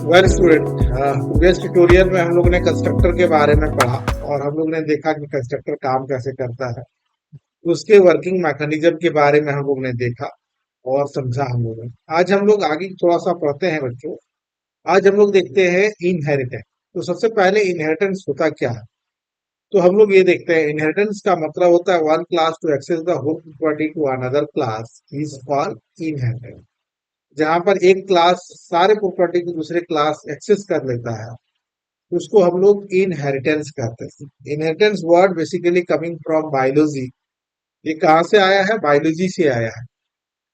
Well student, previous tutorial में हम लोग ने कंस्ट्रक्टर के बारे में पढ़ा और हम लोग ने देखा कि कंस्ट्रक्टर काम कैसे करता है। उसके वर्किंग मैकेनिज्म के बारे में हम लोग ने देखा और समझा हम लोगों ने। आज हम लोग आगे थोड़ा सा पढ़ते हैं बच्चों। आज हम लोग देखते हैं इनहेरिटेंस। तो सबसे पहले इनहेरिटेंस होता क्या है, तो हम लोग ये देखते हैं। इनहेरिटेंस का मतलब होता है one class to access the whole property to another class is called inheritance. जहां पर एक क्लास सारे प्रॉपर्टी को दूसरे क्लास एक्सेस कर लेता है, उसको हम लोग इनहेरिटेंस कहते हैं। Inheritance word basically coming from biology. ये कहाँ से आया है? बायोलॉजी से आया है।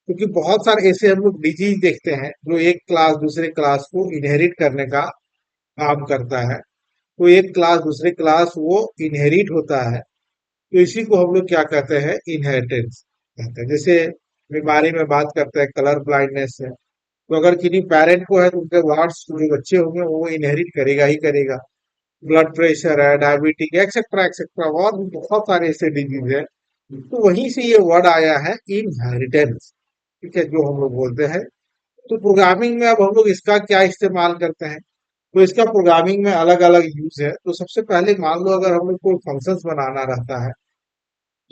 क्योंकि बहुत सारे ऐसे हम लोग डिजीज देखते हैं जो एक क्लास दूसरे क्लास को इनहेरिट करने का काम करता है। तो एक क्लास दूसरे क्लास वो इनहेरिट होता है, तो इसी को हम लोग क्या कहते हैं? इनहेरिटेंस कहते हैं। जैसे बीमारी में बात करते हैं, कलर ब्लाइंडनेस है, तो अगर किसी पेरेंट को है तो उनके वार्ड्स जो बच्चे होंगे वो इनहेरिट करेगा ही करेगा। ब्लड प्रेशर है, डायबिटिक एक्सेट्रा एक्सेट्रा, और भी बहुत सारे ऐसे डिजीज है। तो वहीं से ये वर्ड आया है इनहेरिटेंस। ठीक है, जो हम लोग बोलते हैं। तो प्रोग्रामिंग में अब हम लोग इसका क्या इस्तेमाल करते हैं? तो इसका प्रोग्रामिंग में अलग अलग यूज है। तो सबसे पहले मान लो अगर हम लोग को फंक्शंस बनाना रहता है,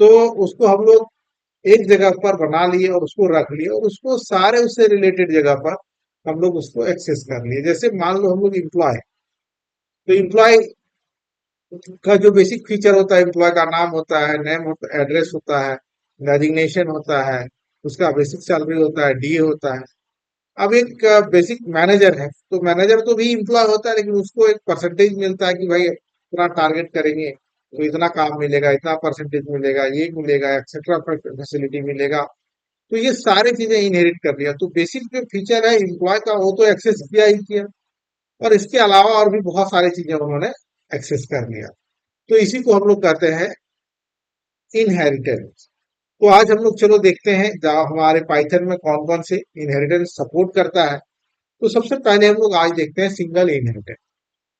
तो उसको हम लोग एक जगह पर बना लिए और उसको रख लिए और उसको सारे उससे रिलेटेड जगह पर हम लोग उसको एक्सेस कर लिए। जैसे मान लो हम लोग इम्प्लॉय, तो इम्प्लॉय का जो बेसिक फीचर होता है, एम्प्लॉय का नाम होता है, नेम होता है, एड्रेस होता है, डेजिग्नेशन होता है, उसका बेसिक सैलरी होता है, डी होता है। अब एक बेसिक मैनेजर है, तो मैनेजर तो भी इम्प्लॉय होता है, लेकिन उसको एक परसेंटेज मिलता है कि भाई इतना टारगेट करेंगे तो इतना काम मिलेगा, इतना परसेंटेज मिलेगा, ये मिलेगा, एक्सेट्रा फैसिलिटी मिलेगा। तो ये सारी चीजें इनहेरिट कर लिया। तो बेसिक जो फीचर है एम्प्लॉय का वो तो एक्सेस किया ही किया, और इसके अलावा और भी बहुत सारी चीजें उन्होंने एक्सेस कर लिया। तो इसी को हम लोग कहते हैं इनहेरिटेंस। तो आज हम लोग चलो देखते हैं जहाँ हमारे पाइथन में कौन कौन से इनहेरिटेंस सपोर्ट करता है। तो सबसे पहले हम लोग आज देखते हैं सिंगल इनहेरिटेंस।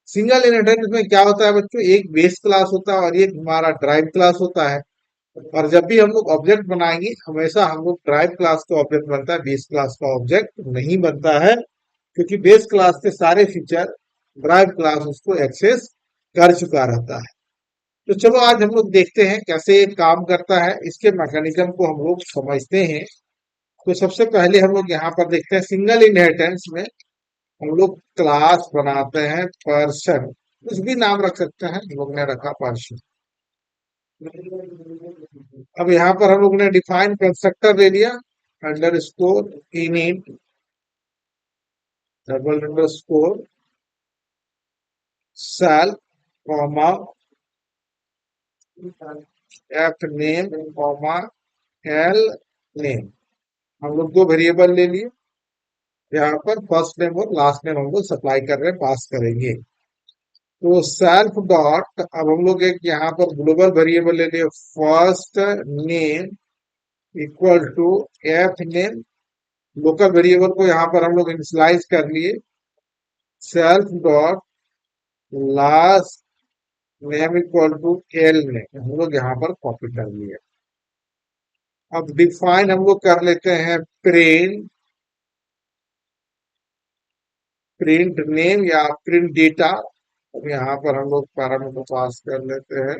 सिंगल इनहेरिटेंस में क्या होता है बच्चों? एक बेस क्लास होता है और एक हमारा ड्राइव क्लास होता है। और जब भी हम लोग ऑब्जेक्ट बनाएंगे, हमेशा हम लोग ड्राइव क्लास का ऑब्जेक्ट बनता है, बेस क्लास का ऑब्जेक्ट नहीं बनता है। क्योंकि बेस क्लास के सारे फीचर ड्राइव क्लास उसको एक्सेस कर चुका रहता है। तो चलो आज हम लोग देखते हैं कैसे ये काम करता है, इसके मैकेनिज्म को हम लोग समझते हैं। तो सबसे पहले हम लोग यहाँ पर देखते हैं सिंगल इनहेरिटेंस में हम लोग क्लास बनाते हैं पर्सन। कुछ भी नाम रख सकते हैं, हम लोग ने रखा पर्सन। अब यहाँ पर हम लोग ने डिफाइन कंस्ट्रक्टर ले लिया, underscore init double underscore self comma F name comma L name. हम लोग दो वेरिएबल ले लिए। यहाँ पर फर्स्ट नेम और लास्ट नेम हम लोग सप्लाई कर रहे हैं, पास करेंगे। तो सेल्फ डॉट, अब हम लोग एक यहाँ पर ग्लोबल वेरिएबल ले लिए, first name equal to F name. Local variable को यहाँ पर हम लोग इनिशियलाइज कर लिए, self dot last name equal to L name, हम लोग यहाँ पर कॉपी कर लिए। अब डिफाइन हम लोग कर लेते हैं प्रिंट, प्रिंट नेम या प्रिंट डेटा। अब यहाँ पर हम लोग पैरामीटर पास कर लेते हैं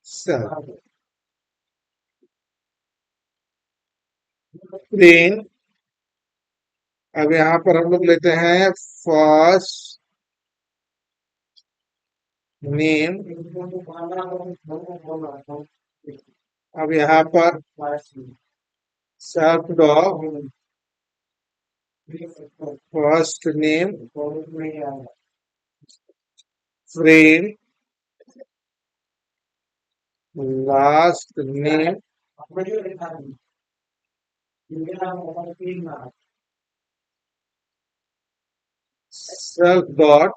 सेल्फ प्रिंट। अब यहाँ पर हम लोग लेते हैं फर्स्ट नेम। अब यहाँ पर self dot first name frame last name self dot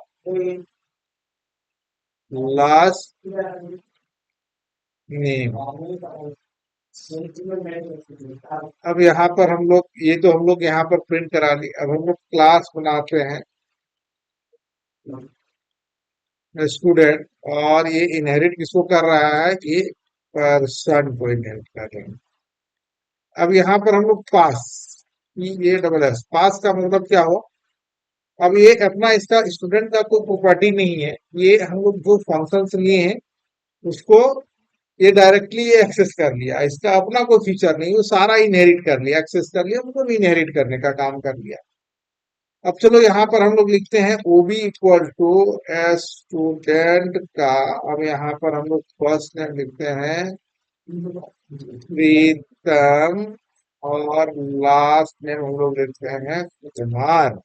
last name. अब यहाँ पर हम लोग ये तो हम लोग यहाँ पर प्रिंट करा ली। अब हम लोग क्लास बनाते हैं स्टूडेंट, और ये इनहेरिट किसको कर रहा है? ये पर्सन को इनहेरिट कर रहे हैं। अब यहाँ पर हम लोग पास, ये डबल एस, पास का मतलब क्या हो? अब ये अपना इसका स्टूडेंट का कोई प्रॉपर्टी नहीं है, ये हम लोग जो फंक्शंस लिए हैं उसको ये डायरेक्टली ये एक्सेस कर लिया, इसका अपना कोई फीचर नहीं, वो सारा इनहेरिट कर लिया, एक्सेस कर लिया, मतलब इनहेरिट करने का काम कर लिया। अब चलो यहाँ पर हम लोग लिखते हैं ओबी इक्वल टू स्टूडेंट का। अब यहाँ पर हम लोग फर्स्ट नेम लिखते हैं प्रीतम, और लास्ट नेम हम लोग लिखते हैं कुमार।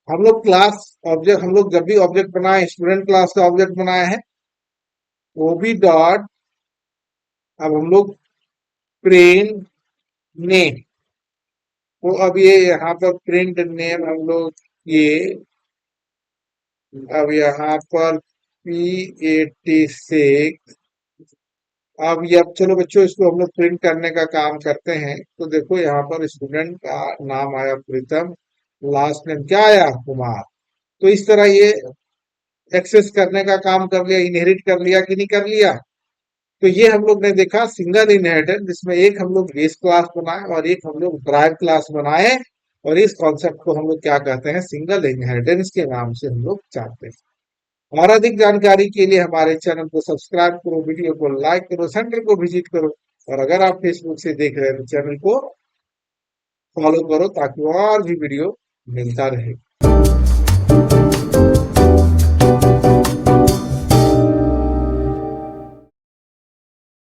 हम लोग क्लास ऑब्जेक्ट, हम लोग जब भी ऑब्जेक्ट बनाए, स्टूडेंट क्लास का ऑब्जेक्ट बनाया है, ओबी डॉट, अब हम लोग प्रिंट नेम, तो अब ये यहाँ पर प्रिंट नेम हम लोग ये, अब यहाँ पर P86, अब चलो बच्चों इसको हम लोग प्रिंट करने का काम करते हैं। तो देखो यहाँ पर स्टूडेंट का नाम आया प्रीतम, लास्ट नेम क्या आया कुमार। तो इस तरह ये एक्सेस करने का काम कर लिया, इनहेरिट कर लिया कि नहीं कर लिया। तो ये हम लोग ने देखा सिंगल इनहेरिटेंस, जिसमें एक हम लोग बेस क्लास बनाए और एक हम लोग ड्राइव क्लास बनाए, और इस कॉन्सेप्ट को हम लोग क्या कहते हैं, सिंगल इनहेरिटेंस के नाम से हम लोग जानते हैं। और अधिक जानकारी के लिए हमारे चैनल को सब्सक्राइब करो, वीडियो को लाइक करो, सेंटर को विजिट करो, और अगर आप फेसबुक से देख रहे हैं तो चैनल को फॉलो करो ताकि और भी वीडियो मिलता रहे।